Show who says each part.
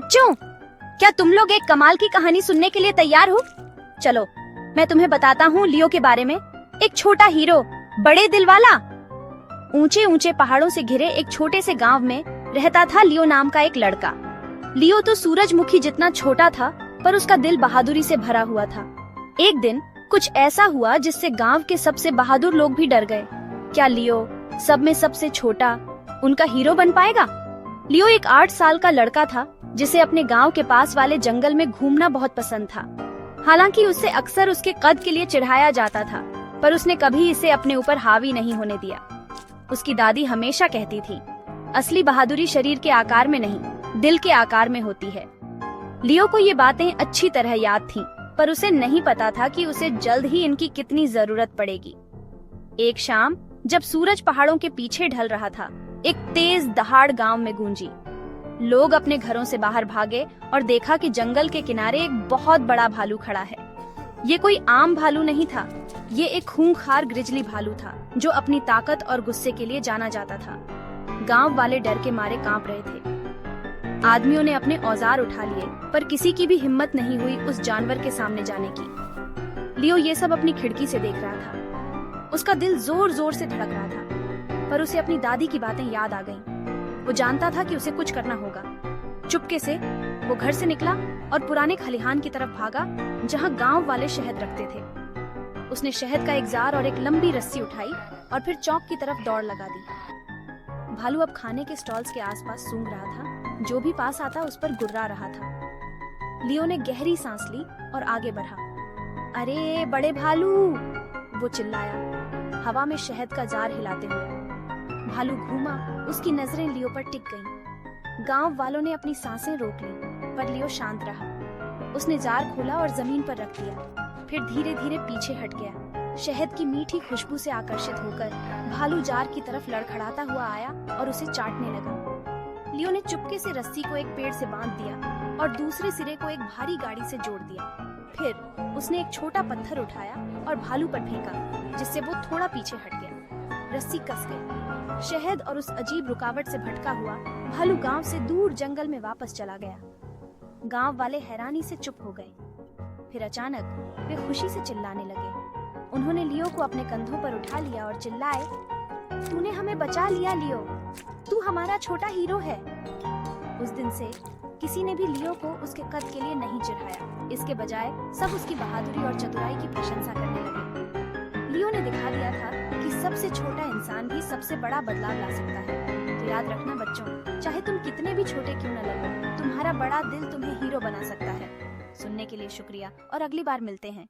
Speaker 1: बच्चों, क्या तुम लोग एक कमाल की कहानी सुनने के लिए तैयार हो? चलो, मैं तुम्हें बताता हूँ लियो के बारे में। एक छोटा हीरो, बड़े दिल वाला। ऊंचे ऊंचे पहाड़ों से घिरे एक छोटे से गांव में रहता था लियो नाम का एक लड़का। लियो तो सूरजमुखी जितना छोटा था, पर उसका दिल बहादुरी से भरा हुआ था। एक दिन कुछ ऐसा हुआ जिससे गांव के सबसे बहादुर लोग भी डर गए। क्या लियो, सब में सबसे छोटा, उनका हीरो बन पाएगा? लियो एक 8 साल का लड़का था जिसे अपने गांव के पास वाले जंगल में घूमना बहुत पसंद था। हालांकि उससे अक्सर उसके कद के लिए चिढ़ाया जाता था, पर उसने कभी इसे अपने ऊपर हावी नहीं होने दिया। उसकी दादी हमेशा कहती थी, असली बहादुरी शरीर के आकार में नहीं, दिल के आकार में होती है। लियो को ये बातें अच्छी तरह याद थीं, पर उसे नहीं पता था कि उसे जल्द ही इनकी कितनी जरूरत पड़ेगी। एक शाम जब सूरज पहाड़ों के पीछे ढल रहा था, एक तेज दहाड़ गांव में गूंजी। लोग अपने घरों से बाहर भागे और देखा कि जंगल के किनारे एक बहुत बड़ा भालू खड़ा है। ये कोई आम भालू नहीं था, ये एक खूंखार ग्रिजली भालू था जो अपनी ताकत और गुस्से के लिए जाना जाता था। गांव वाले डर के मारे कांप रहे थे। आदमियों ने अपने औजार उठा लिए, पर किसी की भी हिम्मत नहीं हुई उस जानवर के सामने जाने की। लियो ये सब अपनी खिड़की से देख रहा था। उसका दिल जोर जोर से धड़क रहा था, पर उसे अपनी दादी की बातें याद आ गईं। वो जानता था कि उसे कुछ करना होगा। चुपके से वो घर से निकला और पुराने खलिहान की तरफ भागा जहां गांव वाले शहद रखते थे। उसने शहद का एक जार और एक लंबी रस्सी उठाई और फिर चौक की तरफ दौड़ लगा दी। भालू अब खाने के स्टॉल्स के आसपास सूंघ रहा था, जो भी पास आता उस पर गुर्रा रहा था। लियो ने गहरी सांस ली और आगे बढ़ा। अरे बड़े भालू, वो चिल्लाया, हवा में शहद का जार हिलाते हुए। भालू घूमा, उसकी नजरें लियो पर टिक गईं। गांव वालों ने अपनी सांसें रोक ली, पर लियो शांत रहा। उसने जार खोला और जमीन पर रख दिया, फिर धीरे धीरे पीछे हट गया। शहद की मीठी खुशबू से आकर्षित होकर भालू जार की तरफ लड़खड़ाता हुआ आया और उसे चाटने लगा। लियो ने चुपके से रस्सी को एक पेड़ से बांध दिया और दूसरे सिरे को एक भारी गाड़ी से जोड़ दिया। फिर उसने एक छोटा पत्थर उठाया और भालू पर फेंका, जिससे वो थोड़ा पीछे हट गया। रस्सी कस गई। शहद और उस अजीब रुकावट से भटका हुआ भालू गांव से दूर जंगल में वापस चला गया। गांव वाले हैरानी से चुप हो गए। फिर अचानक वे खुशी से चिल्लाने लगे। उन्होंने लियो को अपने कंधों पर उठा लिया और चिल्लाए, तूने हमें बचा लिया लियो, तू हमारा छोटा हीरो है। उस दिन से किसी ने भी लियो को उसके कद के लिए नहीं चिढ़ाया। इसके बजाय सब उसकी बहादुरी और चतुराई की प्रशंसा करने लगे। लियो ने दिखा दिया था कि सबसे छोटा इंसान भी सबसे बड़ा बदलाव ला सकता है। तो याद रखना बच्चों, चाहे तुम कितने भी छोटे क्यों न लगो, तुम्हारा बड़ा दिल तुम्हें हीरो बना सकता है। सुनने के लिए शुक्रिया और अगली बार मिलते हैं।